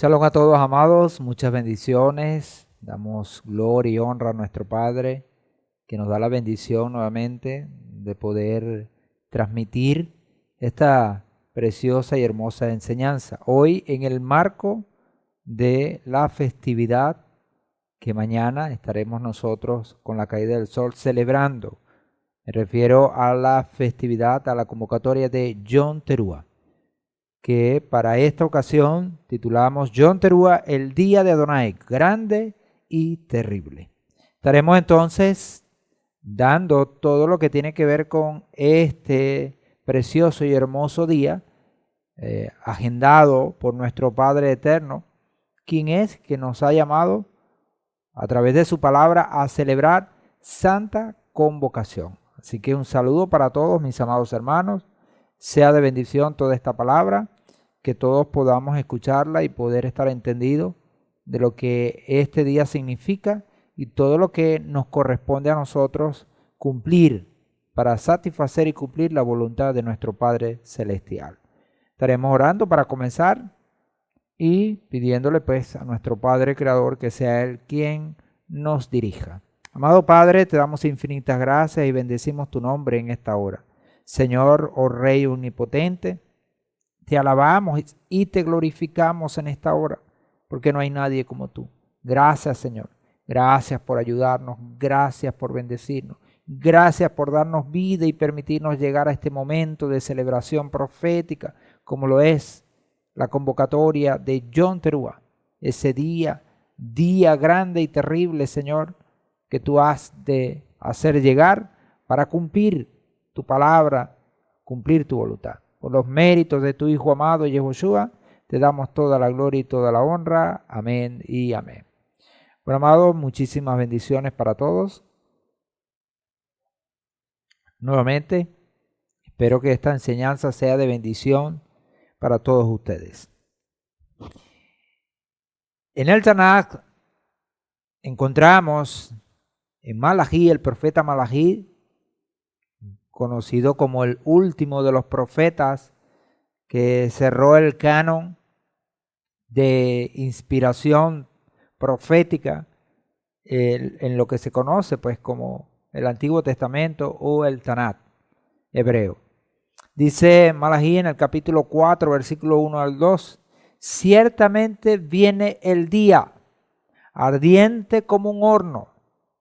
Shalom a todos, amados, muchas bendiciones. Damos gloria y honra a nuestro Padre, que nos da la bendición nuevamente de poder transmitir esta preciosa y hermosa enseñanza. Hoy en el marco de la festividad que mañana estaremos nosotros con la caída del sol celebrando. Me refiero a la festividad, a la convocatoria de Yom Teruah, que para esta ocasión titulamos Yom Teruah, el día de Adonai, grande y terrible. Estaremos entonces dando todo lo que tiene que ver con este precioso y hermoso día, agendado por nuestro Padre Eterno, quien es que nos ha llamado a través de su palabra a celebrar Santa Convocación. Así que un saludo para todos mis amados hermanos. Sea de bendición toda esta palabra, que todos podamos escucharla y poder estar entendidos de lo que este día significa y todo lo que nos corresponde a nosotros cumplir para satisfacer y cumplir la voluntad de nuestro Padre Celestial. Estaremos orando para comenzar y pidiéndole pues a nuestro Padre Creador que sea Él quien nos dirija. Amado Padre, te damos infinitas gracias y bendecimos tu nombre en esta hora. Señor, oh Rey omnipotente, te alabamos y te glorificamos en esta hora, porque no hay nadie como tú. Gracias, Señor. Gracias por ayudarnos. Gracias por bendecirnos. Gracias por darnos vida y permitirnos llegar a este momento de celebración profética, como lo es la convocatoria de Yom Teruah. Ese día grande y terrible, Señor, que tú has de hacer llegar para cumplir tu palabra, cumplir tu voluntad. Por los méritos de tu Hijo amado Yehoshua, te damos toda la gloria y toda la honra. Amén y amén. Bueno, amados, muchísimas bendiciones para todos. Nuevamente, espero que esta enseñanza sea de bendición para todos ustedes. En el Tanaj encontramos en Malají, el profeta Malají, conocido como el último de los profetas que cerró el canon de inspiración profética en lo que se conoce pues como el Antiguo Testamento o el Tanaj hebreo. Dice Malají en el capítulo 4, versículo 1 al 2, ciertamente viene el día, ardiente como un horno,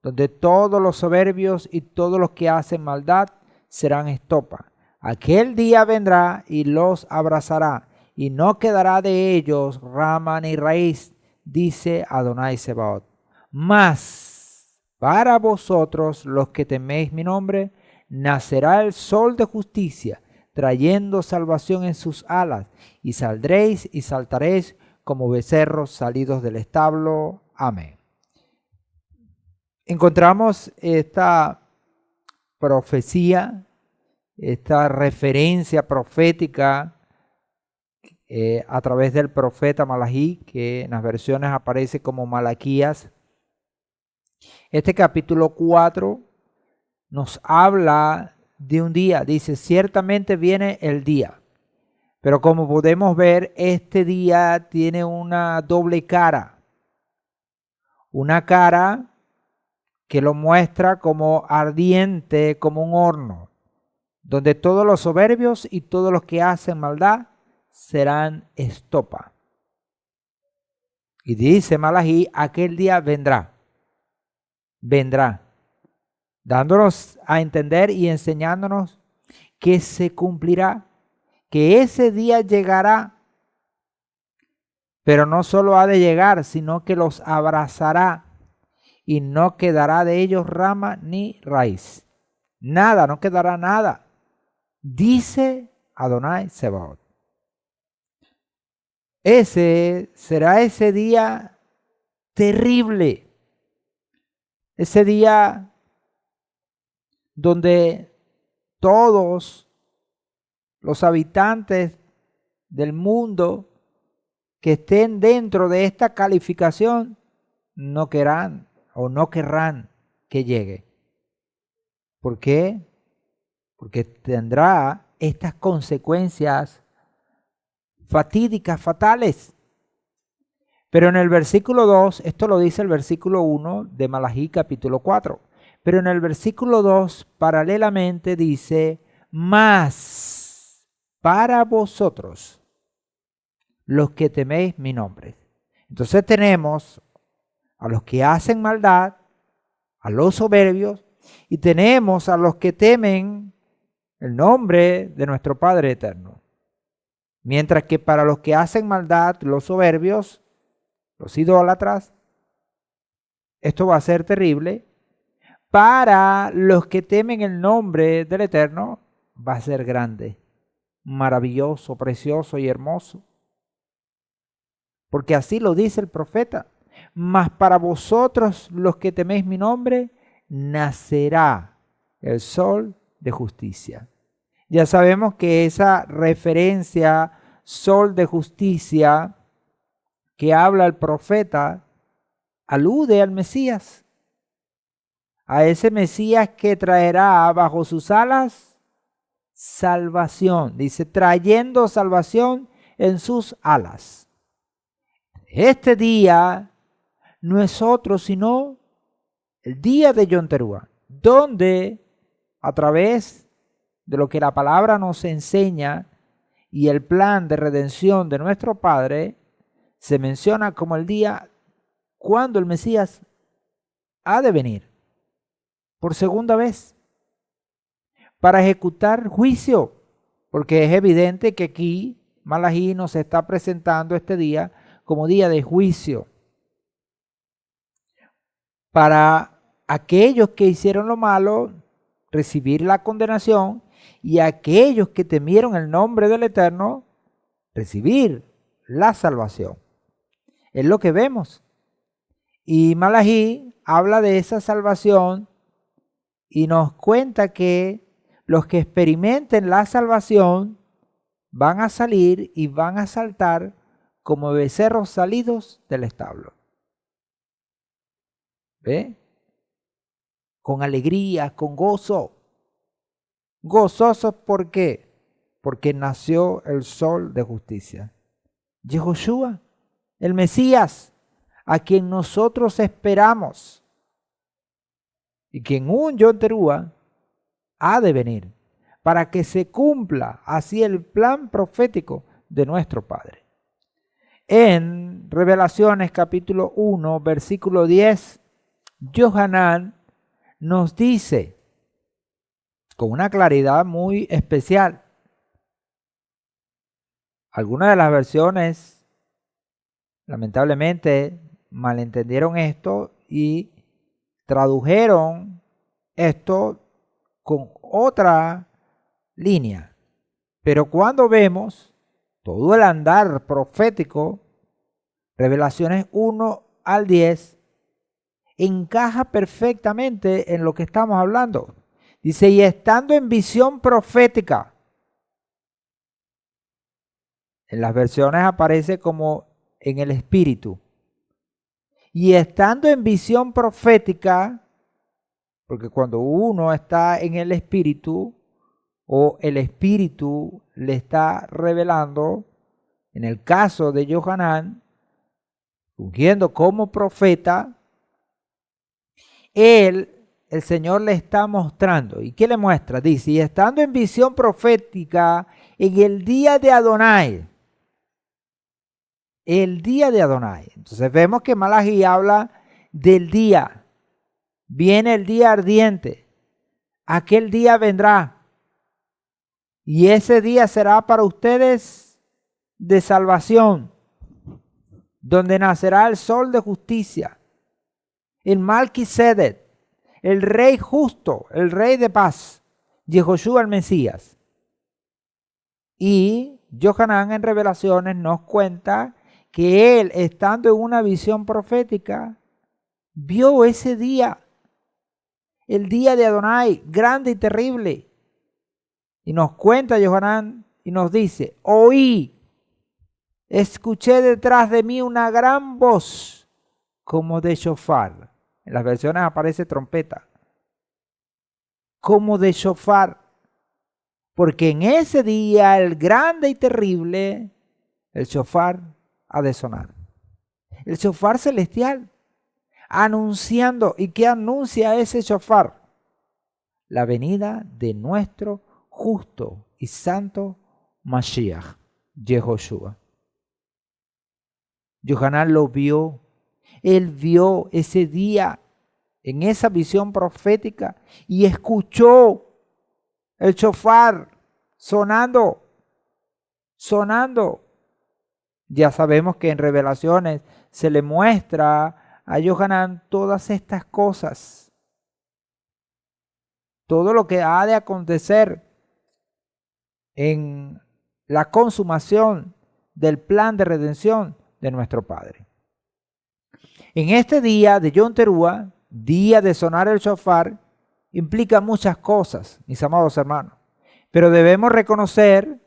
donde todos los soberbios y todos los que hacen maldad serán estopa. Aquel día vendrá y los abrazará, y no quedará de ellos rama ni raíz, dice Adonai Sebaot. Mas para vosotros los que teméis mi nombre, nacerá el sol de justicia, trayendo salvación en sus alas, y saldréis y saltaréis como becerros salidos del establo. Amén. Encontramos esta profecía, esta referencia profética a través del profeta Malají, que en las versiones aparece como Malaquías. Este capítulo 4 nos habla de un día, dice, ciertamente viene el día. Pero como podemos ver, este día tiene una doble cara. Una cara que lo muestra como ardiente, como un horno, donde todos los soberbios y todos los que hacen maldad serán estopa. Y dice Malají, aquel día vendrá, dándonos a entender y enseñándonos que se cumplirá, que ese día llegará, pero no solo ha de llegar, sino que los abrazará y no quedará de ellos rama ni raíz. Nada, no quedará nada, dice Adonai Sebaot. Ese será ese día terrible, ese día donde todos los habitantes del mundo que estén dentro de esta calificación no querrán o no querrán que llegue. ¿Por qué? Porque tendrá estas consecuencias fatídicas, fatales. Pero en el versículo 2, esto lo dice el versículo 1 de Malají capítulo 4. Pero en el versículo 2, paralelamente dice, mas para vosotros, los que teméis mi nombre. Entonces tenemos a los que hacen maldad, a los soberbios, y tenemos a los que temen el nombre de nuestro Padre eterno. Mientras que para los que hacen maldad, los soberbios, los idólatras, esto va a ser terrible. Para los que temen el nombre del Eterno, va a ser grande, maravilloso, precioso y hermoso. Porque así lo dice el profeta. Mas para vosotros los que teméis mi nombre, nacerá el sol de justicia. Ya sabemos que esa referencia, sol de justicia, que habla el profeta, alude al Mesías. A ese Mesías que traerá bajo sus alas salvación. Dice, trayendo salvación en sus alas. Este día no es otro sino el día de Yom Teruah, donde a través de lo que la palabra nos enseña y el plan de redención de nuestro Padre, se menciona como el día cuando el Mesías ha de venir por segunda vez para ejecutar juicio, porque es evidente que aquí Malají nos está presentando este día como día de juicio para aquellos que hicieron lo malo, recibir la condenación, y aquellos que temieron el nombre del Eterno, recibir la salvación. Es lo que vemos. Y Malají habla de esa salvación y nos cuenta que los que experimenten la salvación van a salir y van a saltar como becerros salidos del establo. ¿Ve? Con alegría, con gozo. Gozosos, ¿por qué? Porque nació el sol de justicia. Yehoshua, el Mesías, a quien nosotros esperamos y que en un Yom Teruah ha de venir para que se cumpla así el plan profético de nuestro Padre. En Revelaciones capítulo 1, versículo 10, Yohanan nos dice con una claridad muy especial. Algunas de las versiones, lamentablemente, malentendieron esto y tradujeron esto con otra línea. Pero cuando vemos todo el andar profético, Revelaciones 1 al 10, encaja perfectamente en lo que estamos hablando. Dice, y estando en visión profética, en las versiones aparece como en el espíritu. Y estando en visión profética, porque cuando uno está en el espíritu, o el espíritu le está revelando, en el caso de Yohanan, fungiendo como profeta, el Señor le está mostrando. ¿Y qué le muestra? Dice, y estando en visión profética en el día de Adonai. El día de Adonai. Entonces vemos que Malají habla del día. Viene el día ardiente. Aquel día vendrá. Y ese día será para ustedes de salvación, donde nacerá el sol de justicia, el Malquisedec, el rey justo, el rey de paz, Yehoshua el Mesías. Y Yohanan en Revelaciones nos cuenta que él, estando en una visión profética, vio ese día, el día de Adonai, grande y terrible. Y nos cuenta Yohanan y nos dice, oí, escuché detrás de mí una gran voz como de shofar. En las versiones aparece trompeta. Como de shofar. Porque en ese día, el grande y terrible, el shofar ha de sonar. el shofar celestial, anunciando. ¿Y qué anuncia ese shofar? La venida de nuestro justo y santo Mashiach, Yehoshua. Yohanan lo vio. Él vio ese día en esa visión profética y escuchó el shofar sonando. Ya sabemos que en Revelaciones se le muestra a Yohanan todas estas cosas. Todo lo que ha de acontecer en la consumación del plan de redención de nuestro Padre. En este día de Yom Teruah, día de sonar el shofar, implica muchas cosas, mis amados hermanos. Pero debemos reconocer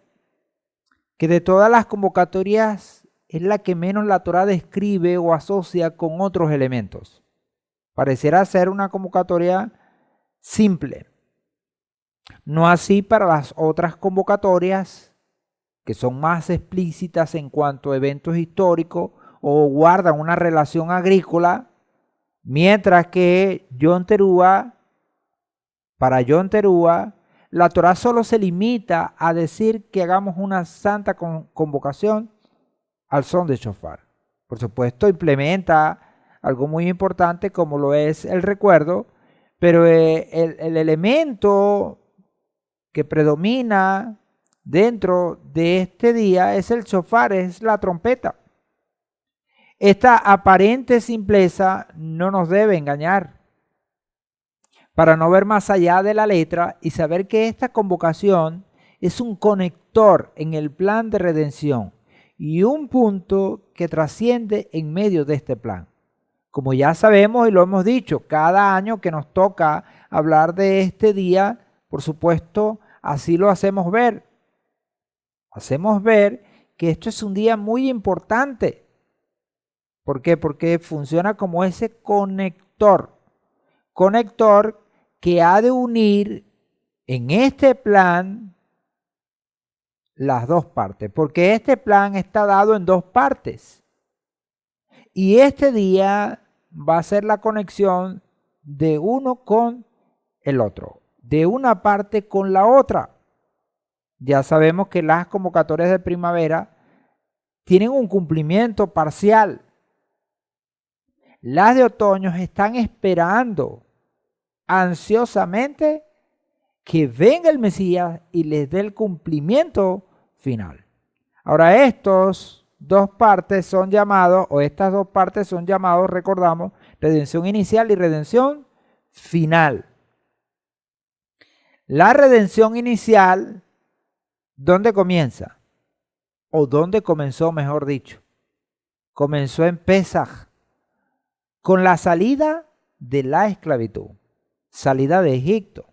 que de todas las convocatorias es la que menos la Torá describe o asocia con otros elementos. Pareciera ser una convocatoria simple. No así para las otras convocatorias que son más explícitas en cuanto a eventos históricos o guardan una relación agrícola, mientras que para Yom Teruah, la Torá solo se limita a decir que hagamos una santa convocación al son de shofar. Por supuesto, implementa algo muy importante como lo es el recuerdo, pero el elemento que predomina dentro de este día es el shofar, es la trompeta. Esta aparente simpleza no nos debe engañar para no ver más allá de la letra y saber que esta convocación es un conector en el plan de redención y un punto que trasciende en medio de este plan. Como ya sabemos y lo hemos dicho, cada año que nos toca hablar de este día, por supuesto, así lo hacemos ver. Hacemos ver que esto es un día muy importante. ¿Por qué? Porque funciona como ese conector que ha de unir en este plan las dos partes, porque este plan está dado en dos partes. Y este día va a ser la conexión de uno con el otro, de una parte con la otra. Ya sabemos que las convocatorias de primavera tienen un cumplimiento parcial. Las de otoño están esperando ansiosamente que venga el Mesías y les dé el cumplimiento final. Ahora estas dos partes son llamados, recordamos, redención inicial y redención final. La redención inicial, ¿dónde comienza? O ¿dónde comenzó, mejor dicho? Comenzó en Pesaj, con la salida de la esclavitud, salida de Egipto,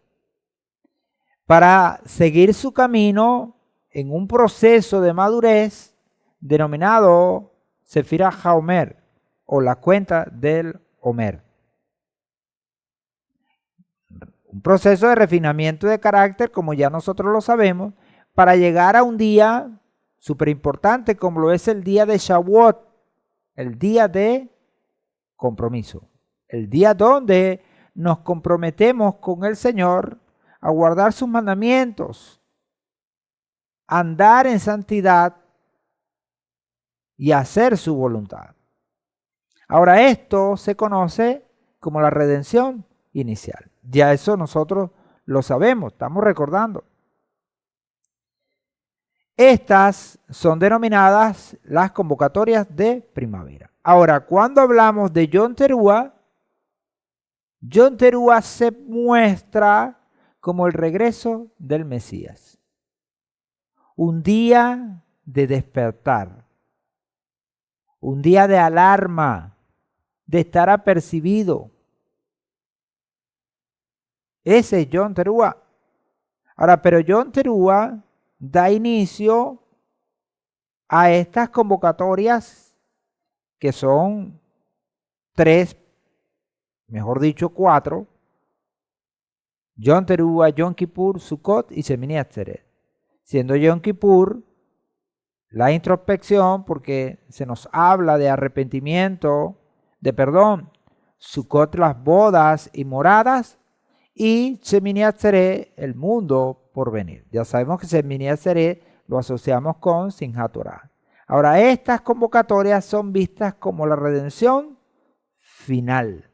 para seguir su camino en un proceso de madurez denominado Sefirah HaOmer, o la cuenta del Homer. Un proceso de refinamiento de carácter, como ya nosotros lo sabemos, para llegar a un día súper importante como lo es el día de Shavuot, el día de compromiso, el día donde nos comprometemos con el Señor a guardar sus mandamientos, andar en santidad y hacer su voluntad. Ahora esto se conoce como la redención inicial. Ya eso nosotros lo sabemos, estamos recordando. Estas son denominadas las convocatorias de primavera. Ahora, cuando hablamos de Yom Teruah se muestra como el regreso del Mesías. Un día de despertar, un día de alarma, de estar apercibido. Ese es Yom Teruah. Ahora, pero Yom Teruah da inicio a estas convocatorias que son 3, mejor dicho 4, Yom Teruah, Yom Kippur, Sukkot y Shemini Atzeret. Siendo Yom Kippur La introspección, porque se nos habla de arrepentimiento, de perdón. Sukkot, las bodas y moradas. Y Shemini Atzeret, el mundo por venir. Ya sabemos que Shemini Atzeret lo asociamos con Simchat Torah. Ahora, estas convocatorias son vistas como la redención final.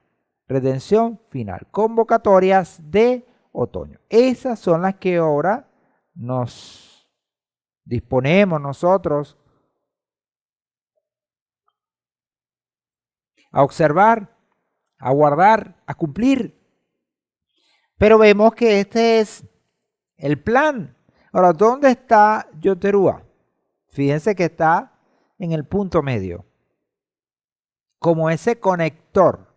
Redención final. Convocatorias de otoño. Esas son las que ahora nos disponemos nosotros a observar, a guardar, a cumplir. Pero vemos que este es el plan. Ahora, ¿dónde está Yom Teruah? Fíjense que está en el punto medio, como ese conector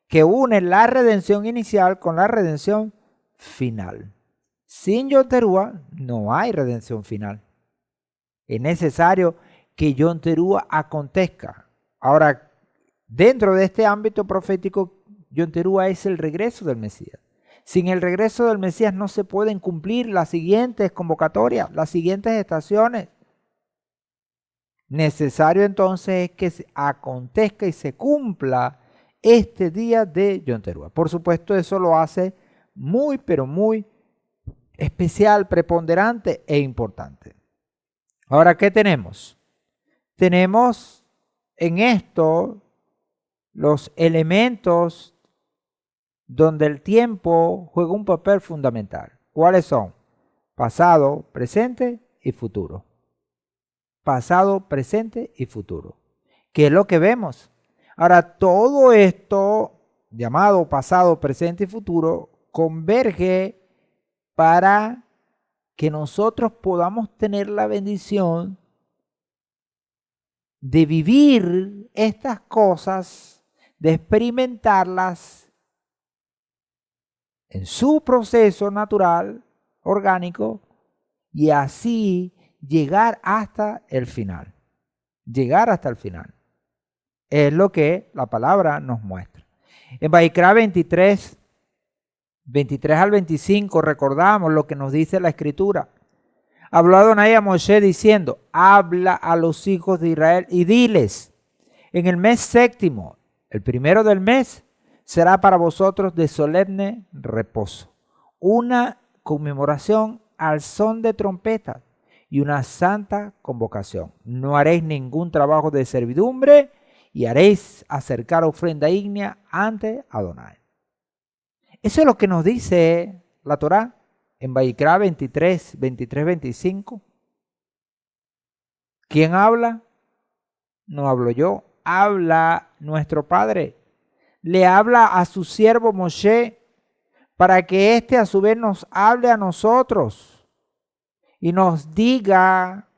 que une la redención inicial con la redención final. Sin Yom Teruah no hay redención final. Es necesario que Yom Teruah acontezca. Ahora, dentro de este ámbito profético, Yom Teruah es el regreso del Mesías. Sin el regreso del Mesías no se pueden cumplir las siguientes convocatorias, las siguientes estaciones. Necesario entonces es que acontezca y se cumpla este día de Yom Teruah. Por supuesto, eso lo hace muy, pero muy especial, preponderante e importante. Ahora, ¿qué tenemos? Tenemos en esto los elementos donde el tiempo juega un papel fundamental. ¿Cuáles son? Pasado, presente y futuro. Pasado, presente y futuro. ¿Qué es lo que vemos? Ahora, todo esto llamado pasado, presente y futuro converge para que nosotros podamos tener la bendición de vivir estas cosas, de experimentarlas en su proceso natural, orgánico, y así llegar hasta el final. Llegar hasta el final. Es lo que la palabra nos muestra. En Vayikra 23 al 25, recordamos lo que nos dice la Escritura. Habló Adonai a Moshe diciendo, habla a los hijos de Israel y diles, en el mes séptimo, el primero del mes, será para vosotros de solemne reposo, una conmemoración al son de trompeta y una santa convocación. No haréis ningún trabajo de servidumbre y haréis acercar ofrenda ígnea ante Adonai. Eso es lo que nos dice la Torá en Vayikra 23, 25. ¿Quién habla? No hablo yo, habla nuestro Padre. Le habla a su siervo Moshe para que éste a su vez nos hable a nosotros y nos diga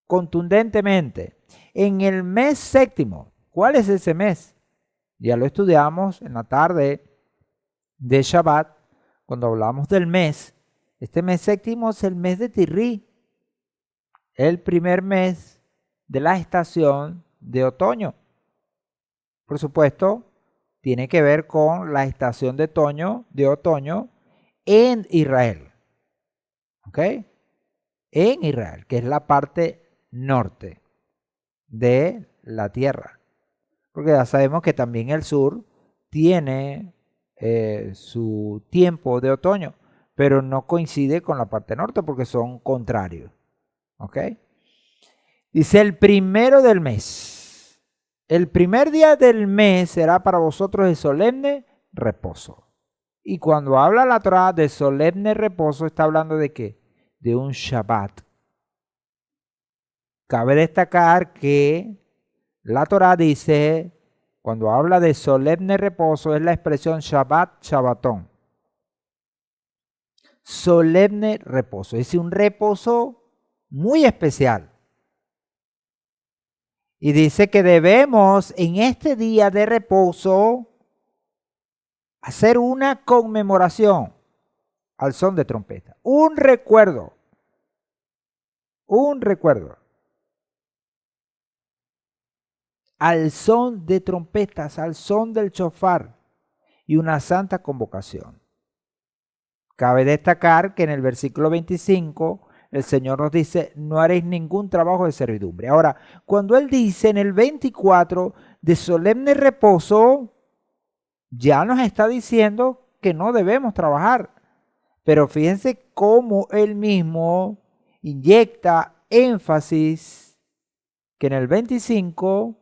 contundentemente, en el mes séptimo, ¿cuál es ese mes? Ya lo estudiamos en la tarde de Shabbat, cuando hablamos del mes. Este mes séptimo es el mes de Tirri, el primer mes de la estación de otoño. Por supuesto, tiene que ver con la estación de otoño en Israel. ¿Ok? En Israel, que es la parte norte de la tierra. Porque ya sabemos que también el sur tiene su tiempo de otoño, pero no coincide con la parte norte porque son contrarios. ¿Ok? Dice el primero del mes. El primer día del mes será para vosotros de solemne reposo. Y cuando habla la Torá de solemne reposo, está hablando de ¿qué? De un Shabbat. Cabe destacar que la Torá dice, cuando habla de solemne reposo, es la expresión Shabbat, Shabbatón. Solemne reposo, es decir, un reposo muy especial. Y dice que debemos en este día de reposo hacer una conmemoración al son de trompeta. Un recuerdo. Al son de trompetas, al son del shofar y una santa convocación. Cabe destacar que en el versículo 25 el Señor nos dice, no haréis ningún trabajo de servidumbre. Ahora, cuando Él dice en el 24 de solemne reposo, ya nos está diciendo que no debemos trabajar. Pero fíjense cómo Él mismo inyecta énfasis, que en el 25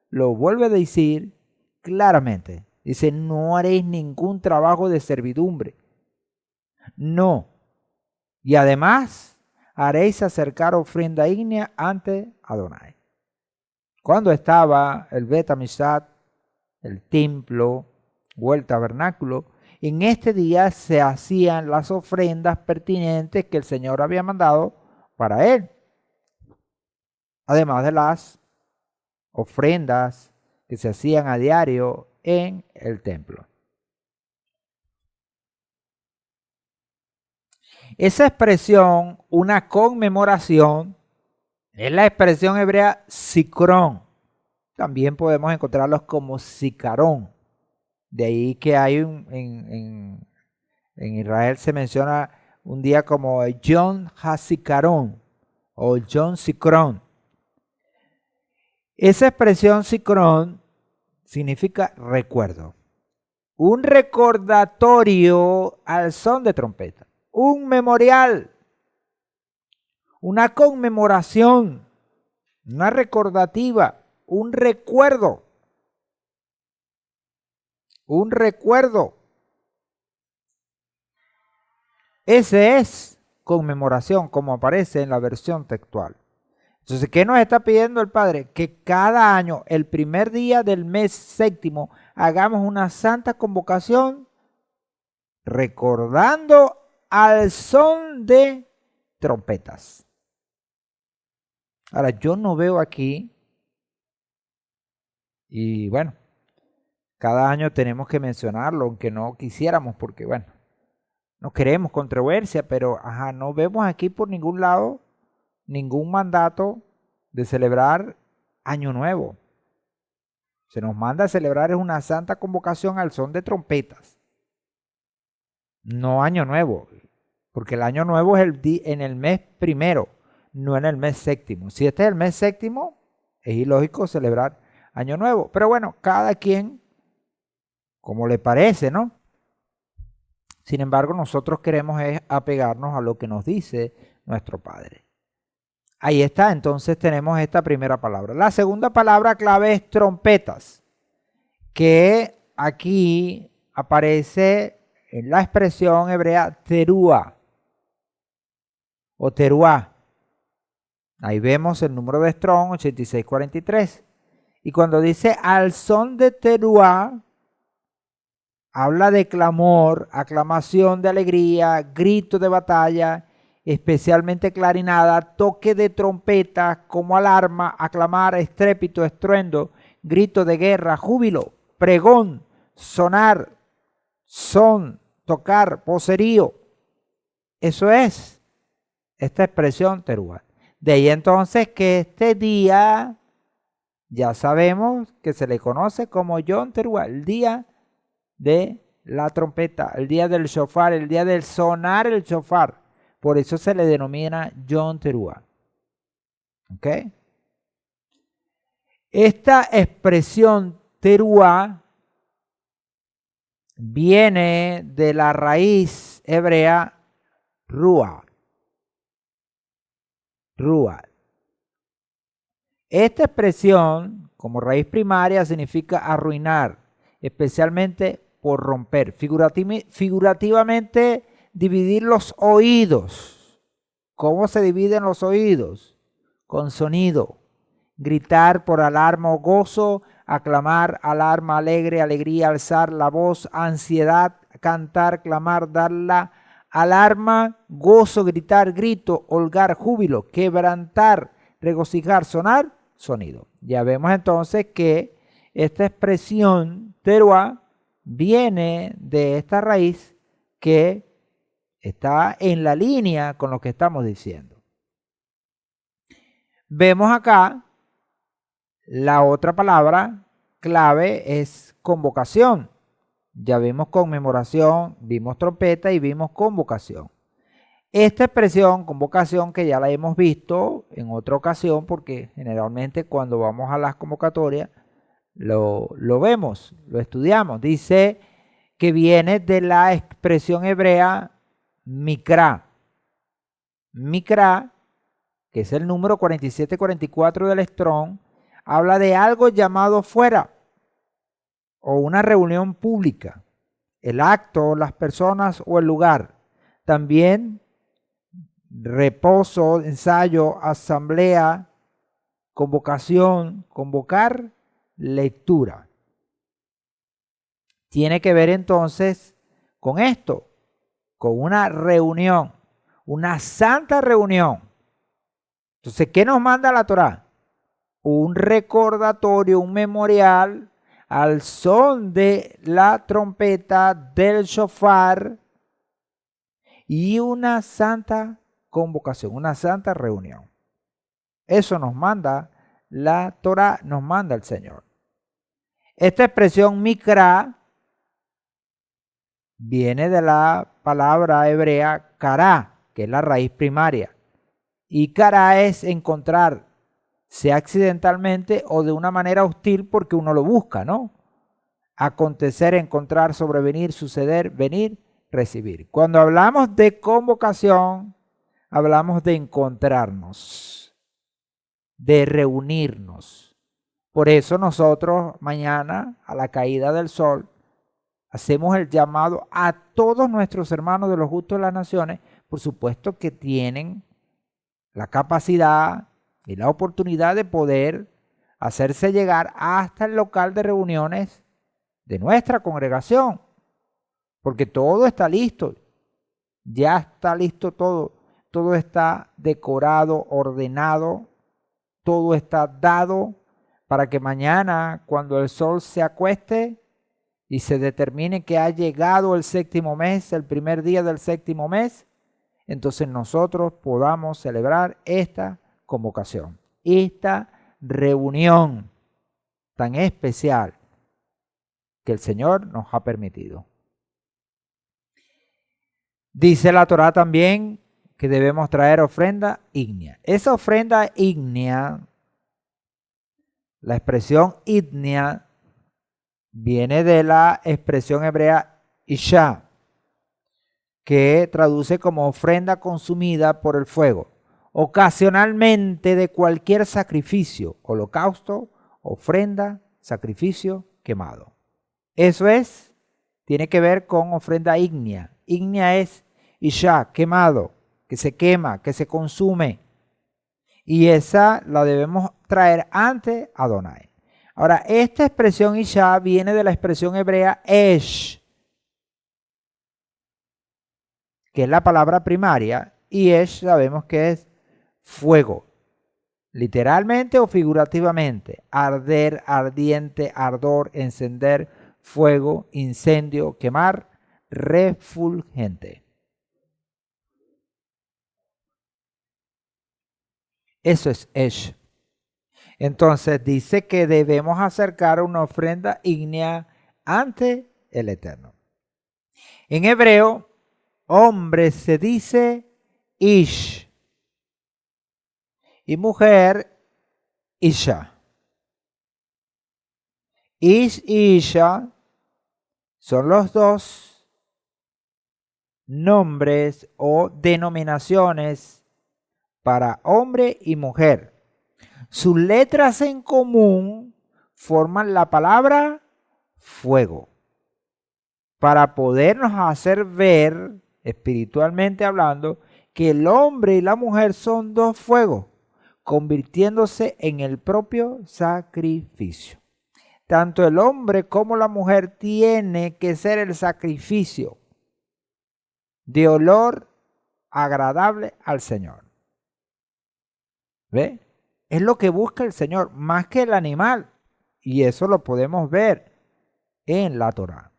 lo vuelve a decir claramente. Dice, no haréis ningún trabajo de servidumbre. No. Y además, haréis acercar ofrenda ígnea ante Adonai. Cuando estaba el Bet Hamikdash, el templo o el tabernáculo, en este día se hacían las ofrendas pertinentes que el Señor había mandado para él. Además de las ofrendas que se hacían a diario en el templo. Esa expresión, una conmemoración, es la expresión hebrea sikrón. También podemos encontrarlos como sicarón. De ahí que hay en Israel se menciona un día como Yom HaZikaron o Yom Sikrón. Esa expresión sikrón significa recuerdo. Un recordatorio al son de trompeta. Un memorial. Una conmemoración. Una recordativa. Un recuerdo. Un recuerdo. Ese es conmemoración, como aparece en la versión textual. Entonces, ¿qué nos está pidiendo el Padre? Que cada año, el primer día del mes séptimo, hagamos una santa convocación recordando al son de trompetas. Ahora, yo no veo aquí, y bueno, cada año tenemos que mencionarlo, aunque no quisiéramos, porque bueno, no queremos controversia, pero no vemos aquí por ningún lado ningún mandato de celebrar Año Nuevo. Se nos manda a celebrar una santa convocación al son de trompetas. No Año Nuevo, porque el Año Nuevo es en el mes primero, no en el mes séptimo. Si este es el mes séptimo, es ilógico celebrar Año Nuevo. Pero bueno, cada quien como le parece, ¿no? Sin embargo, nosotros queremos apegarnos a lo que nos dice nuestro Padre. Ahí está, entonces tenemos esta primera palabra. La segunda palabra clave es trompetas, que aquí aparece en la expresión hebrea terúa o teruá. Ahí vemos el número de Strong 8643. Y cuando dice al son de teruá, habla de clamor, aclamación de alegría, grito de batalla, especialmente clarinada, toque de trompeta como alarma, aclamar, estrépito, estruendo, grito de guerra, júbilo, pregón, sonar, son, tocar, vocerío. Eso es esta expresión teruá. De ahí entonces que este día ya sabemos que se le conoce como Yom Teruá, el día de la trompeta, el día del shofar, el día del sonar el shofar. Por eso se le denomina Yom Teruá. ¿Ok? Esta expresión teruá viene de la raíz hebrea ruá. Ruá. Esta expresión, como raíz primaria, significa arruinar, especialmente por romper. Figurativamente, dividir los oídos. ¿Cómo se dividen los oídos? Con sonido. Gritar por alarma o gozo, aclamar, alarma, alegre, alegría, alzar la voz, ansiedad, cantar, clamar, dar la alarma, gozo, gritar, grito, holgar, júbilo, quebrantar, regocijar, sonar, sonido. Ya vemos entonces que esta expresión teruá viene de esta raíz que está en la línea con lo que estamos diciendo. Vemos acá la otra palabra clave es convocación. Ya vimos conmemoración, vimos trompeta y vimos convocación. Esta expresión, convocación, que ya la hemos visto en otra ocasión, porque generalmente cuando vamos a las convocatorias lo vemos, lo estudiamos. Dice que viene de la expresión hebrea mikra. Mikra, que es el número 4744 del Strong, habla de algo llamado fuera o una reunión pública, el acto, las personas o el lugar. También reposo, ensayo, asamblea, convocación, convocar, lectura. Tiene que ver entonces con esto, con una reunión, una santa reunión. Entonces, ¿qué nos manda la Torá? Un recordatorio, un memorial al son de la trompeta, del shofar y una santa convocación, una santa reunión. Eso nos manda la Torá, nos manda el Señor. Esta expresión mikra viene de la palabra hebrea kará, que es la raíz primaria. Y kará es encontrar, sea accidentalmente o de una manera hostil porque uno lo busca, ¿no? Acontecer, encontrar, sobrevenir, suceder, venir, recibir. Cuando hablamos de convocación, hablamos de encontrarnos, de reunirnos. Por eso nosotros mañana, a la caída del sol, hacemos el llamado a todos nuestros hermanos de los justos de las naciones, por supuesto que tienen la capacidad y la oportunidad de poder hacerse llegar hasta el local de reuniones de nuestra congregación, porque todo está listo, ya está listo todo está decorado, ordenado, todo está dado para que mañana, cuando el sol se acueste y se determine que ha llegado el séptimo mes, el primer día del séptimo mes, entonces nosotros podamos celebrar esta convocación, esta reunión tan especial que el Señor nos ha permitido. Dice la Torá también que debemos traer ofrenda ígnea. Esa ofrenda ígnea, la expresión ígnea, viene de la expresión hebrea isha, que traduce como ofrenda consumida por el fuego, ocasionalmente de cualquier sacrificio, holocausto, ofrenda, sacrificio quemado. Eso tiene que ver con ofrenda ígnea. Ígnea es isha, quemado, que se quema, que se consume. Y esa la debemos traer ante Adonai. Ahora, esta expresión isha viene de la expresión hebrea esh, que es la palabra primaria, y esh sabemos que es fuego, literalmente o figurativamente, arder, ardiente, ardor, encender, fuego, incendio, quemar, refulgente. Eso es esh. Entonces dice que debemos acercar una ofrenda ígnea ante el Eterno. En hebreo, hombre se dice ish y mujer isha. Ish y isha son los dos nombres o denominaciones para hombre y mujer. Sus letras en común forman la palabra fuego. Para podernos hacer ver, espiritualmente hablando, que el hombre y la mujer son dos fuegos, convirtiéndose en el propio sacrificio. Tanto el hombre como la mujer tiene que ser el sacrificio de olor agradable al Señor. ¿Ve? Es lo que busca el Señor, más que el animal. Y eso lo podemos ver en la Torá.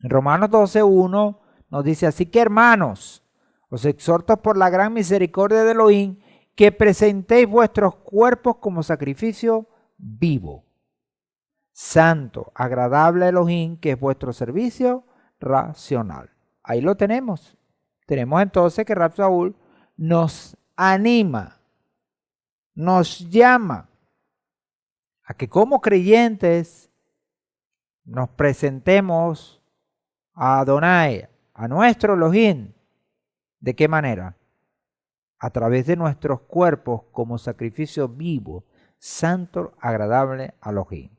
En Romanos 12:1 nos dice, así que hermanos, os exhorto por la gran misericordia de Elohim, que presentéis vuestros cuerpos como sacrificio vivo, santo, agradable a Elohim, que es vuestro servicio racional. Ahí lo tenemos. tenemos entonces que Rab Shaul nos anima, nos llama a que como creyentes nos presentemos a Adonai, a nuestro Elohim. ¿De qué manera? A través de nuestros cuerpos como sacrificio vivo, santo, agradable a Elohim.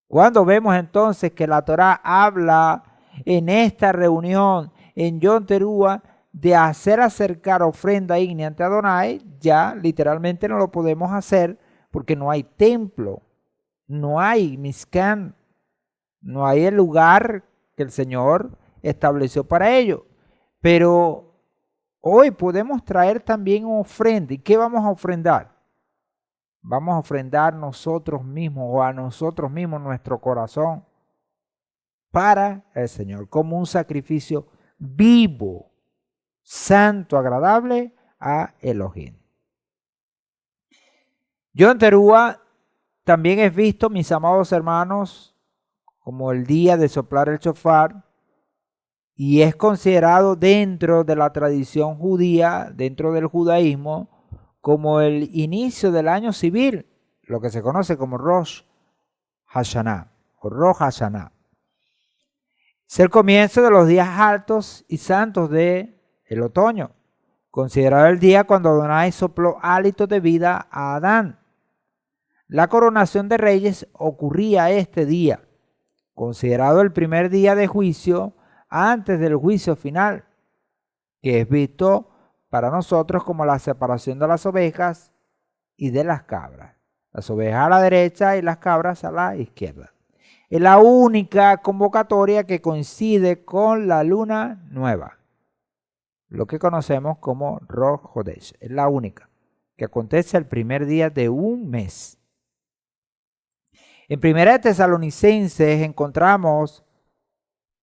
Cuando vemos entonces que la Torá habla en esta reunión en Yom Teruah de hacer acercar ofrenda ígnea ante Adonai, ya literalmente no lo podemos hacer porque no hay templo, no hay Mishkan, no hay el lugar que el Señor estableció para ello. Pero hoy podemos traer también ofrenda. ¿Y qué vamos a ofrendar? Vamos a ofrendar nosotros mismos o a nosotros mismos nuestro corazón para el Señor, como un sacrificio vivo, santo, agradable a Elohim. Yom Teruah también es visto, mis amados hermanos, como el día de soplar el shofar, y es considerado dentro de la tradición judía, dentro del judaísmo, como el inicio del año civil, lo que se conoce como Rosh Hashanah o Rosh Hashanah. Es el comienzo de los días altos y santos del otoño, considerado el día cuando Adonai sopló hálito de vida a Adán. La coronación de reyes ocurría este día, considerado el primer día de juicio antes del juicio final, que es visto para nosotros como la separación de las ovejas y de las cabras. Las ovejas a la derecha y las cabras a la izquierda. Es la única convocatoria que coincide con la luna nueva, lo que conocemos como Rosh Hodesh. Es la única que acontece el primer día de un mes. En 1 Tesalonicenses encontramos,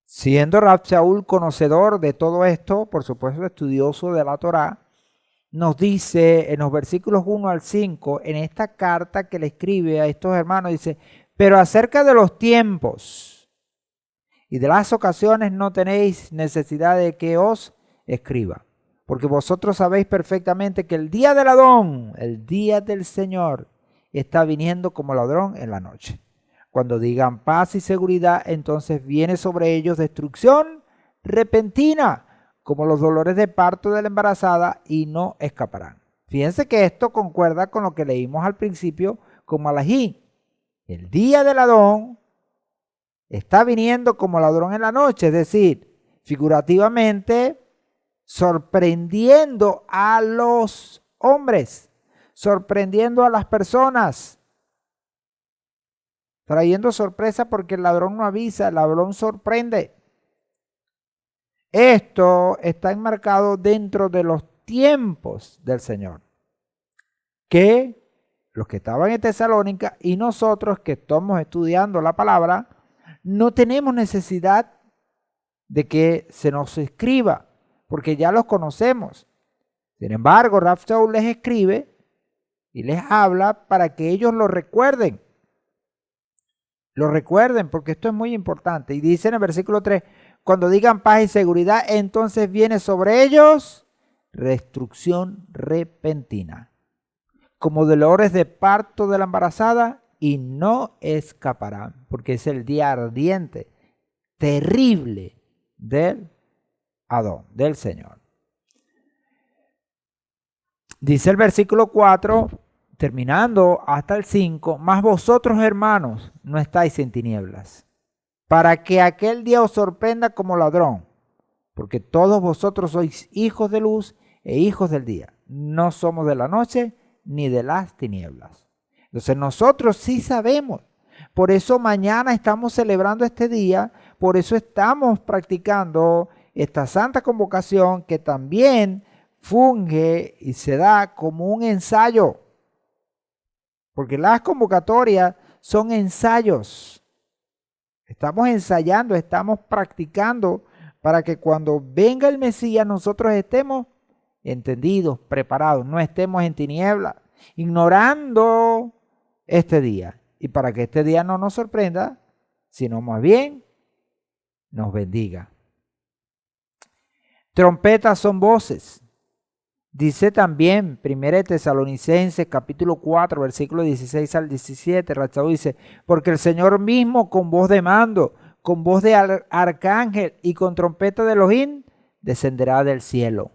siendo Rab Shaul conocedor de todo esto, por supuesto estudioso de la Torá, nos dice en los versículos 1 al 5, en esta carta que le escribe a estos hermanos, dice: pero acerca de los tiempos y de las ocasiones no tenéis necesidad de que os escriba, porque vosotros sabéis perfectamente que el día del Adón, el día del Señor, está viniendo como ladrón en la noche. Cuando digan paz y seguridad, entonces viene sobre ellos destrucción repentina, como los dolores de parto de la embarazada, y no escaparán. Fíjense que esto concuerda con lo que leímos al principio con Malají. El día del Adón está viniendo como ladrón en la noche, es decir, figurativamente sorprendiendo a los hombres, sorprendiendo a las personas, trayendo sorpresa porque el ladrón no avisa, el ladrón sorprende. Esto está enmarcado dentro de los tiempos del Señor, que los que estaban en Tesalónica y nosotros que estamos estudiando la palabra, no tenemos necesidad de que se nos escriba, porque ya los conocemos. Sin embargo, Rab Shaul les escribe y les habla para que ellos lo recuerden. Lo recuerden, porque esto es muy importante. Y dice en el versículo 3, cuando digan paz y seguridad, entonces viene sobre ellos destrucción repentina, como dolores de parto de la embarazada, y no escaparán, porque es el día ardiente, terrible del Adón, del Señor. Dice el versículo 4, terminando hasta el 5, mas vosotros, hermanos, no estáis en tinieblas, para que aquel día os sorprenda como ladrón, porque todos vosotros sois hijos de luz e hijos del día. No somos de la noche ni de las tinieblas. Entonces nosotros sí sabemos. Por eso mañana estamos celebrando este día, por eso estamos practicando esta santa convocación que también funge y se da como un ensayo. Porque las convocatorias son ensayos. Estamos ensayando, estamos practicando para que cuando venga el Mesías nosotros estemos entendidos, preparados, no estemos en tinieblas, ignorando este día. Y para que este día no nos sorprenda, sino más bien nos bendiga. Trompetas son voces. Dice también 1 Tesalonicenses capítulo 4, versículo 16 al 17, Rachaú dice, porque el Señor mismo con voz de mando, con voz de arcángel y con trompeta de Elohim, descenderá del cielo.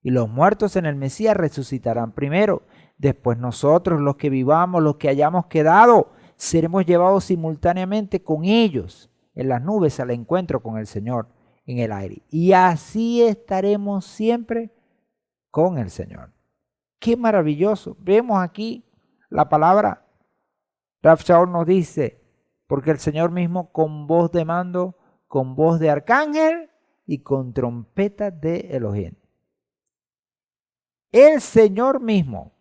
Y los muertos en el Mesías resucitarán primero. Después nosotros, los que vivamos, los que hayamos quedado, seremos llevados simultáneamente con ellos en las nubes al encuentro con el Señor en el aire. Y así estaremos siempre con el Señor. ¡Qué maravilloso! Vemos aquí la palabra. Rav Shaul nos dice, porque el Señor mismo con voz de mando, con voz de arcángel y con trompeta de Elohim. El Señor mismo.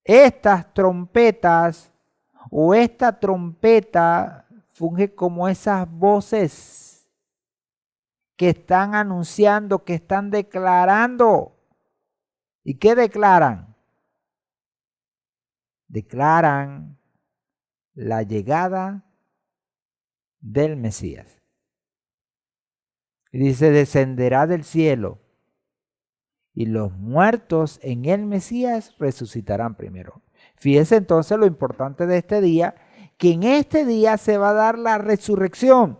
Estas trompetas o esta trompeta funge como esas voces que están anunciando, que están declarando. ¿Y qué declaran? Declaran la llegada del Mesías. Y dice, descenderá del cielo y los muertos en el Mesías resucitarán primero. Fíjense entonces lo importante de este día, que en este día se va a dar la resurrección.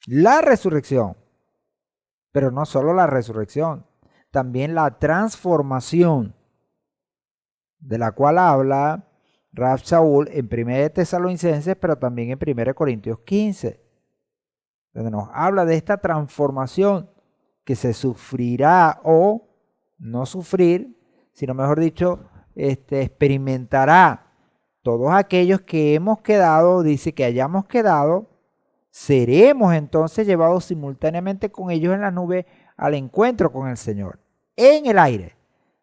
La resurrección. Pero no solo la resurrección, también la transformación, de la cual habla Rav Shaul en 1 Tesalonicenses, pero también en 1 Corintios 15, donde nos habla de esta transformación que se sufrirá o no sufrir, sino mejor dicho, experimentará todos aquellos que hemos quedado, dice que hayamos quedado, seremos entonces llevados simultáneamente con ellos en la nube al encuentro con el Señor, en el aire,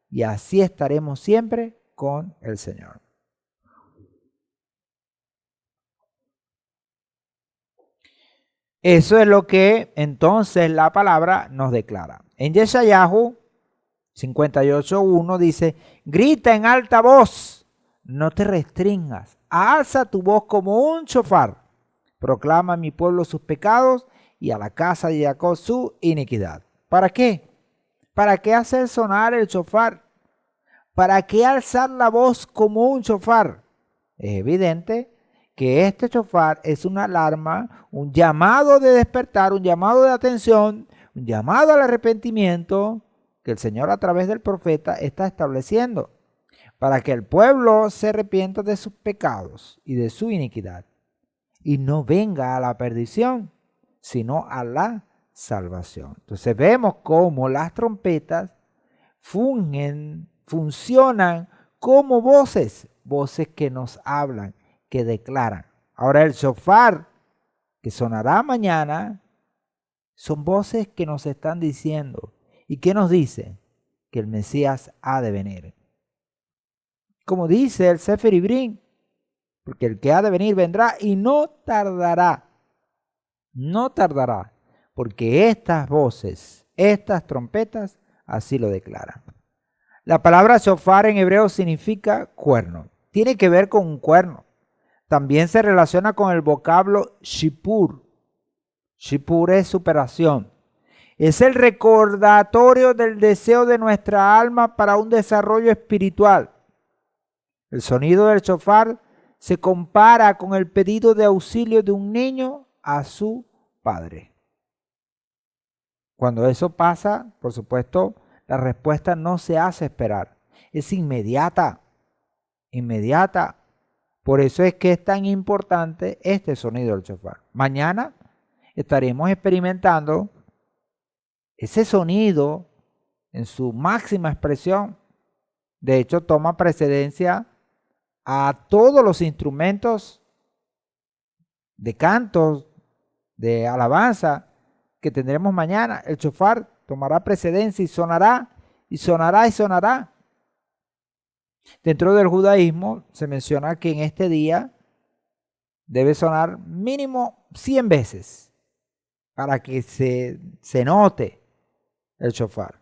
y así estaremos siempre con el Señor. Eso es lo que entonces la palabra nos declara. En Yeshayahu 58:1 dice, grita en alta voz, no te restringas, alza tu voz como un shofar, proclama a mi pueblo sus pecados y a la casa de Jacob su iniquidad. ¿Para qué? ¿Para qué hacer sonar el shofar? ¿Para qué alzar la voz como un shofar? Es evidente que este shofar es una alarma, un llamado de despertar, un llamado de atención, un llamado al arrepentimiento que el Señor a través del profeta está estableciendo para que el pueblo se arrepienta de sus pecados y de su iniquidad y no venga a la perdición, sino a la salvación. Entonces vemos cómo las trompetas funcionan como voces que nos hablan, que declaran. Ahora el shofar que sonará mañana son voces que nos están diciendo. ¿Y qué nos dice? Que el Mesías ha de venir. Como dice el Sefer Ibrim, porque el que ha de venir vendrá y no tardará. No tardará, porque estas voces, estas trompetas, así lo declaran. La palabra shofar en hebreo significa cuerno. Tiene que ver con un cuerno. También se relaciona con el vocablo shipur. Shipur es superación. Es el recordatorio del deseo de nuestra alma para un desarrollo espiritual. El sonido del shofar se compara con el pedido de auxilio de un niño a su padre. Cuando eso pasa, por supuesto, la respuesta no se hace esperar. Es inmediata. Inmediata. Por eso es que es tan importante este sonido del shofar. Mañana estaremos experimentando ese sonido en su máxima expresión. De hecho, toma precedencia a todos los instrumentos de canto, de alabanza que tendremos mañana. El shofar tomará precedencia y sonará, y sonará, y sonará. Dentro del judaísmo se menciona que en este día debe sonar mínimo 100 veces para que se note el shofar.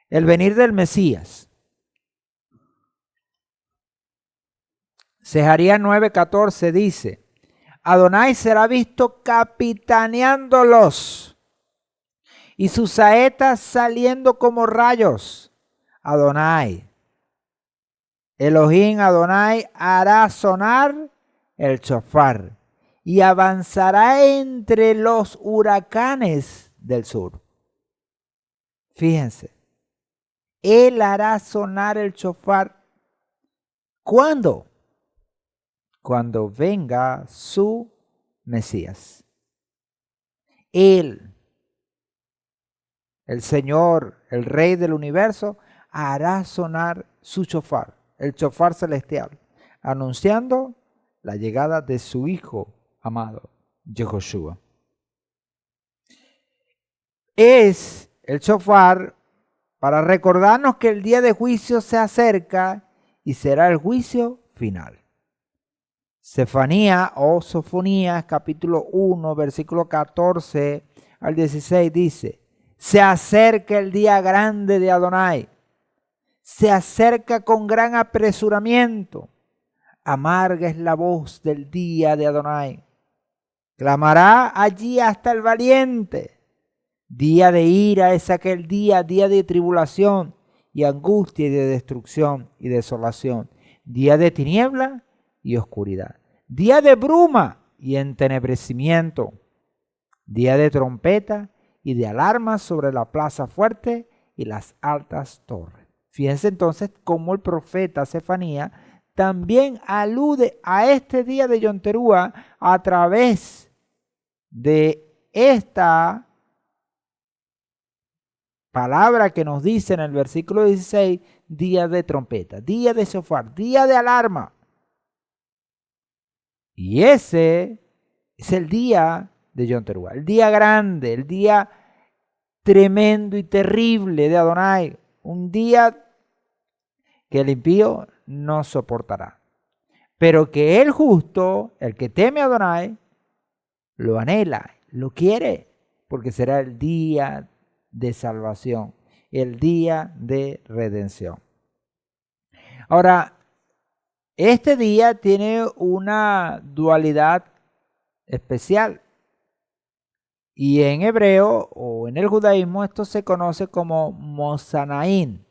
El venir del Mesías. Zacarías 9:14 dice, Adonai será visto capitaneándolos y sus saetas saliendo como rayos. Adonai, Elohim Adonai hará sonar el shofar y avanzará entre los huracanes del sur. Fíjense, Él hará sonar el shofar. ¿Cuándo? Cuando venga su Mesías. Él, el Señor, el Rey del universo, hará sonar su shofar, el shofar celestial, anunciando la llegada de su Hijo amado, Yehoshua. Es el shofar para recordarnos que el día de juicio se acerca y será el juicio final. Sefanía o Sofonías, capítulo 1, versículo 14 al 16 dice: se acerca el día grande de Adonai, se acerca con gran apresuramiento. Amarga es la voz del día de Adonai. Clamará allí hasta el valiente. Día de ira es aquel día, día de tribulación y angustia y de destrucción y desolación. Día de tiniebla y oscuridad. Día de bruma y entenebrecimiento. Día de trompeta y de alarmas sobre la plaza fuerte y las altas torres. Fíjense entonces cómo el profeta Sefanía también alude a este día de Yom Teruah a través de esta palabra que nos dice en el versículo 16, día de trompeta, día de shofar, día de alarma. Y ese es el día de Yom Teruah, el día grande, el día tremendo y terrible de Adonai, un día que el impío no soportará, pero que el justo, el que teme a Adonai, lo anhela, lo quiere, porque será el día de salvación, el día de redención. Ahora, este día tiene una dualidad especial y en hebreo o en el judaísmo esto se conoce como Mosanaín.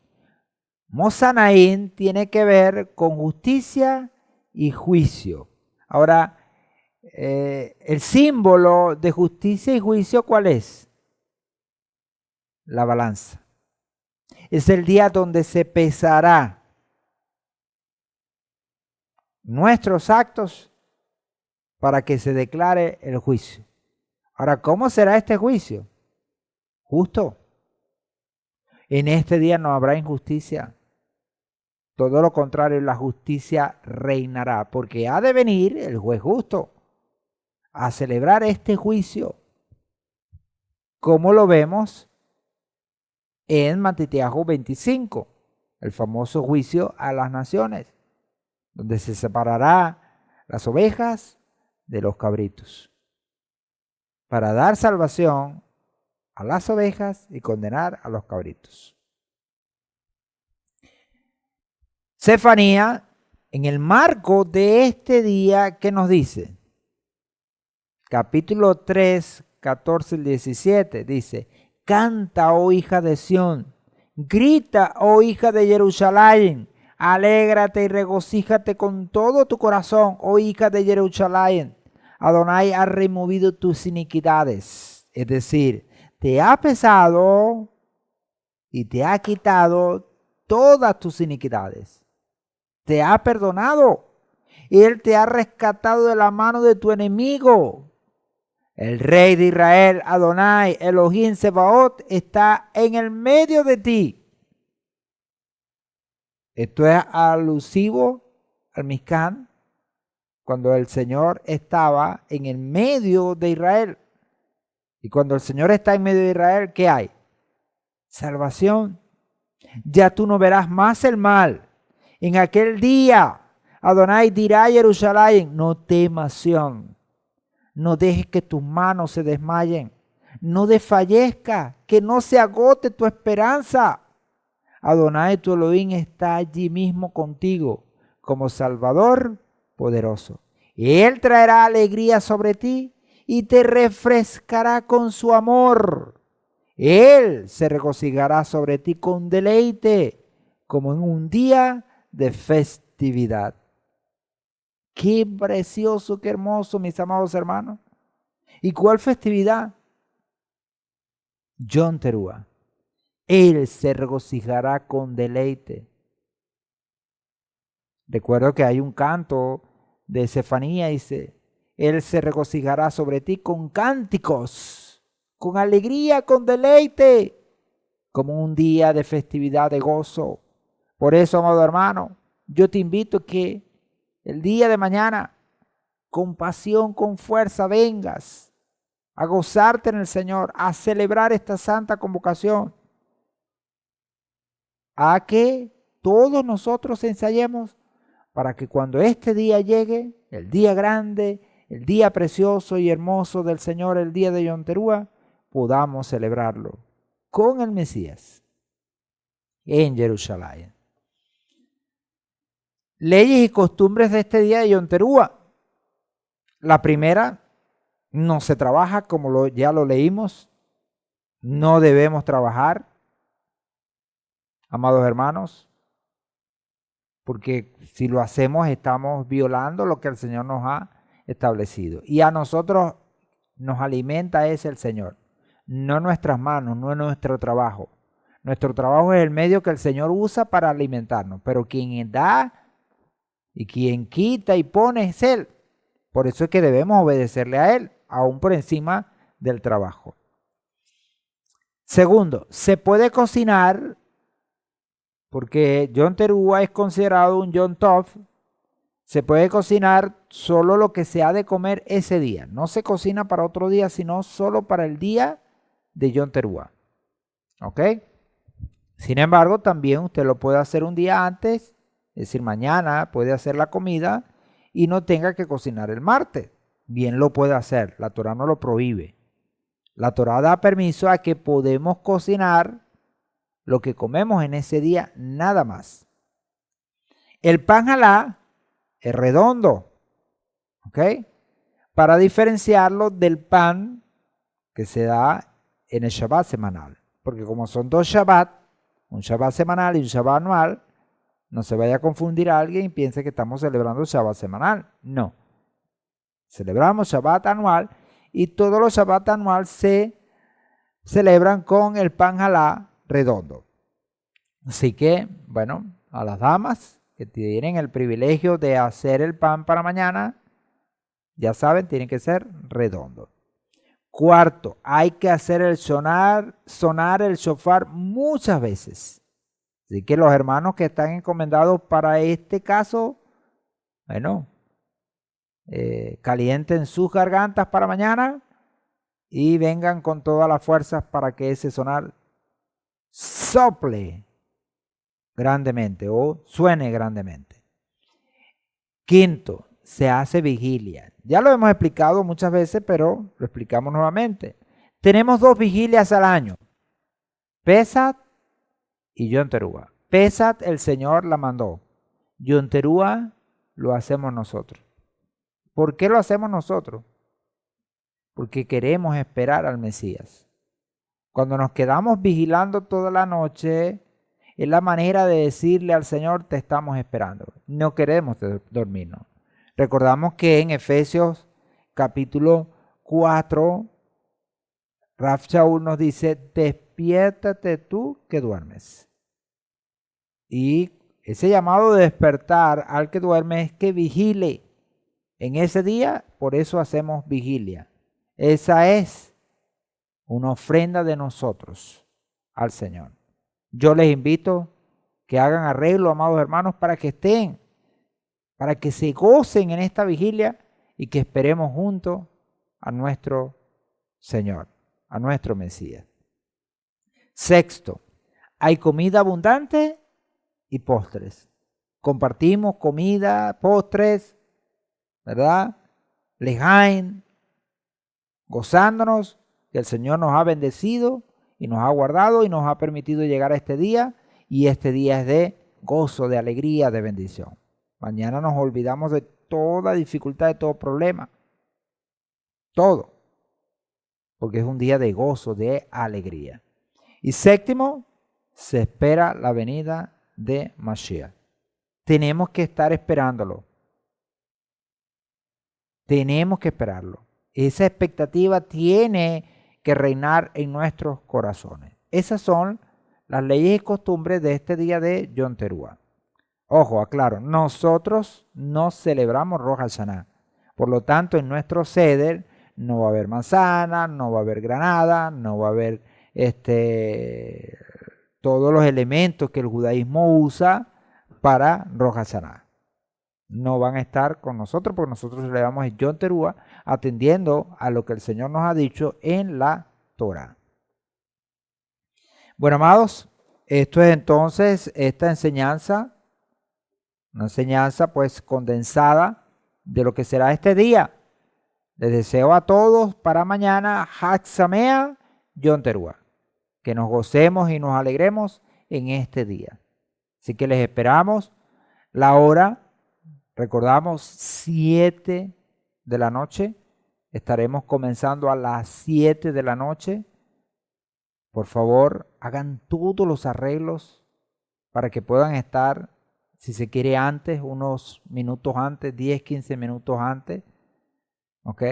Mosanaín tiene que ver con justicia y juicio. Ahora, el símbolo de justicia y juicio, ¿cuál es? La balanza. Es el día donde se pesará nuestros actos para que se declare el juicio. Ahora, ¿cómo será este juicio? Justo. En este día no habrá injusticia. Todo lo contrario, la justicia reinará, porque ha de venir el juez justo a celebrar este juicio, como lo vemos en Matitiahu 25, el famoso juicio a las naciones, donde se separará las ovejas de los cabritos, para dar salvación a las ovejas y condenar a los cabritos. Sefanía, en el marco de este día, ¿qué nos dice? Capítulo 3, 14 y 17, dice: canta, oh hija de Sión, grita, oh hija de Jerusalén, alégrate y regocíjate con todo tu corazón, oh hija de Jerusalén. Adonai ha removido tus iniquidades, es decir, te ha pesado y te ha quitado todas tus iniquidades. Te ha perdonado. Él te ha rescatado de la mano de tu enemigo. El Rey de Israel, Adonai, Elohim Sebaot, está en el medio de ti. Esto es alusivo al Mishkan, cuando el Señor estaba en el medio de Israel. Y cuando el Señor está en medio de Israel, ¿qué hay? Salvación. Ya tú no verás más el mal. En aquel día, Adonai dirá a Jerusalén: no temas, Sión. No dejes que tus manos se desmayen. No desfallezca, que no se agote tu esperanza. Adonai tu Elohim está allí mismo contigo como Salvador poderoso. Él traerá alegría sobre ti y te refrescará con su amor. Él se regocijará sobre ti con deleite, como en un día de festividad. Qué precioso, qué hermoso, mis amados hermanos. ¿Y cuál festividad? Yom Teruah. Él se regocijará con deleite. Recuerdo que hay un canto de Sefanía, dice, Él se regocijará sobre ti con cánticos, con alegría, con deleite, como un día de festividad, de gozo. Por eso, amado hermano, yo te invito a que el día de mañana, con pasión, con fuerza, vengas a gozarte en el Señor, a celebrar esta santa convocación, a que todos nosotros ensayemos para que cuando este día llegue, el día grande, el día precioso y hermoso del Señor, el día de Yom Teruah, podamos celebrarlo con el Mesías en Jerusalén. Leyes y costumbres de este día de Yom Teruah. La primera, no se trabaja, como ya lo leímos. No debemos trabajar, amados hermanos, porque si lo hacemos estamos violando lo que el Señor nos ha establecido. Y a nosotros nos alimenta es el Señor, no nuestras manos, no es nuestro trabajo. Nuestro trabajo es el medio que el Señor usa para alimentarnos, pero quien da y quien quita y pone es Él. Por eso es que debemos obedecerle a Él, aún por encima del trabajo. Segundo, se puede cocinar, porque Yom Teruah es considerado un Yom Tov. Se puede cocinar solo lo que se ha de comer ese día. No se cocina para otro día, sino solo para el día de Yom Teruah. ¿Ok? Sin embargo, también usted lo puede hacer un día antes, es decir, mañana puede hacer la comida y no tenga que cocinar el martes. Bien lo puede hacer, la Torah no lo prohíbe. La Torah da permiso a que podemos cocinar lo que comemos en ese día, nada más. El pan halá es redondo, ¿ok? Para diferenciarlo del pan que se da en el Shabbat semanal. Porque como son dos Shabbat, un Shabbat semanal y un Shabbat anual, no se vaya a confundir a alguien y piense que estamos celebrando el Shabbat semanal. No. Celebramos Shabbat anual y todos los Shabbat anual se celebran con el pan halá redondo. Así que, bueno, a las damas que tienen el privilegio de hacer el pan para mañana, ya saben, tiene que ser redondo. Cuarto, hay que hacer el sonar el shofar muchas veces. Así que los hermanos que están encomendados para este caso, bueno, calienten sus gargantas para mañana y vengan con todas las fuerzas para que ese sonar sople grandemente o suene grandemente. Quinto, se hace vigilia. Ya lo hemos explicado muchas veces, pero lo explicamos nuevamente. Tenemos dos vigilias al año, Pesach y Yom Teruah. Pesach el Señor la mandó. Yom Teruah lo hacemos nosotros. ¿Por qué lo hacemos nosotros? Porque queremos esperar al Mesías. Cuando nos quedamos vigilando toda la noche, es la manera de decirle al Señor, te estamos esperando. No queremos dormirnos. Recordamos que en Efesios capítulo 4, Rav Shaul nos dice, despiértate tú que duermes. Y ese llamado de despertar al que duerme es que vigile. En ese día, por eso hacemos vigilia. Esa es una ofrenda de nosotros al Señor. Yo les invito que hagan arreglo, amados hermanos, para que estén, para que se gocen en esta vigilia y que esperemos juntos a nuestro Señor, a nuestro Mesías. Sexto, hay comida abundante y postres. Compartimos comida, postres, ¿verdad? Lejain, gozándonos que el Señor nos ha bendecido y nos ha guardado y nos ha permitido llegar a este día, y este día es de gozo, de alegría, de bendición. Mañana nos olvidamos de toda dificultad, de todo problema. Todo. Porque es un día de gozo, de alegría. Y séptimo, se espera la venida de Mashiach. Tenemos que estar esperándolo. Tenemos que esperarlo. Esa expectativa tiene que reinar en nuestros corazones. Esas son las leyes y costumbres de este día de Yom Teruah. Ojo, aclaro, nosotros no celebramos Rosh Hashanah. Por lo tanto, en nuestro Seder no va a haber manzana, no va a haber granada, no va a haber todos los elementos que el judaísmo usa para Rosh Hashanah. No van a estar con nosotros porque nosotros celebramos el Yom Teruah atendiendo a lo que el Señor nos ha dicho en la Torah. Bueno, amados, esto es entonces esta enseñanza, una enseñanza pues condensada de lo que será este día. Les deseo a todos para mañana Hag Sameach Yom Teruah. Que nos gocemos y nos alegremos en este día. Así que les esperamos. La hora, recordamos, 7 de la noche. Estaremos comenzando a las 7 de la noche. Por favor, hagan todos los arreglos para que puedan estar, si se quiere antes, unos minutos antes, 10, 15 minutos antes. ¿Ok?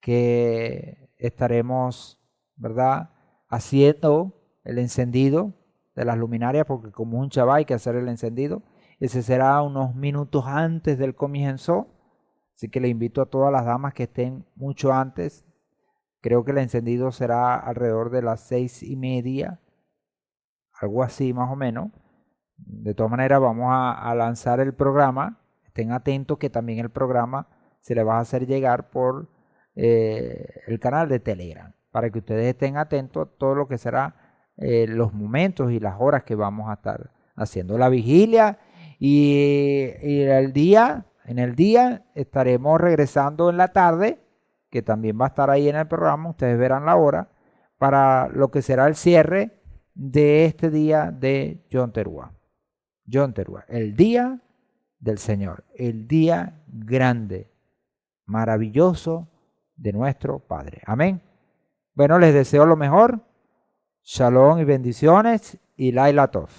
Que estaremos, ¿verdad?, haciendo el encendido de las luminarias, porque como un chaval hay que hacer el encendido. Ese será unos minutos antes del comienzo. Así que le invito a todas las damas que estén mucho antes. Creo que el encendido será alrededor de las 6:30, algo así más o menos. De todas maneras, vamos a lanzar el programa. Estén atentos que también el programa se le va a hacer llegar por el canal de Telegram, para que ustedes estén atentos a todo lo que será los momentos y las horas que vamos a estar haciendo la vigilia. Y en el día estaremos regresando en la tarde, que también va a estar ahí en el programa, ustedes verán la hora, para lo que será el cierre de este día de Yom Teruah. Yom Teruah, el día del Señor, el día grande, maravilloso de nuestro Padre. Amén. Bueno, les deseo lo mejor. Shalom y bendiciones y Laila Tov.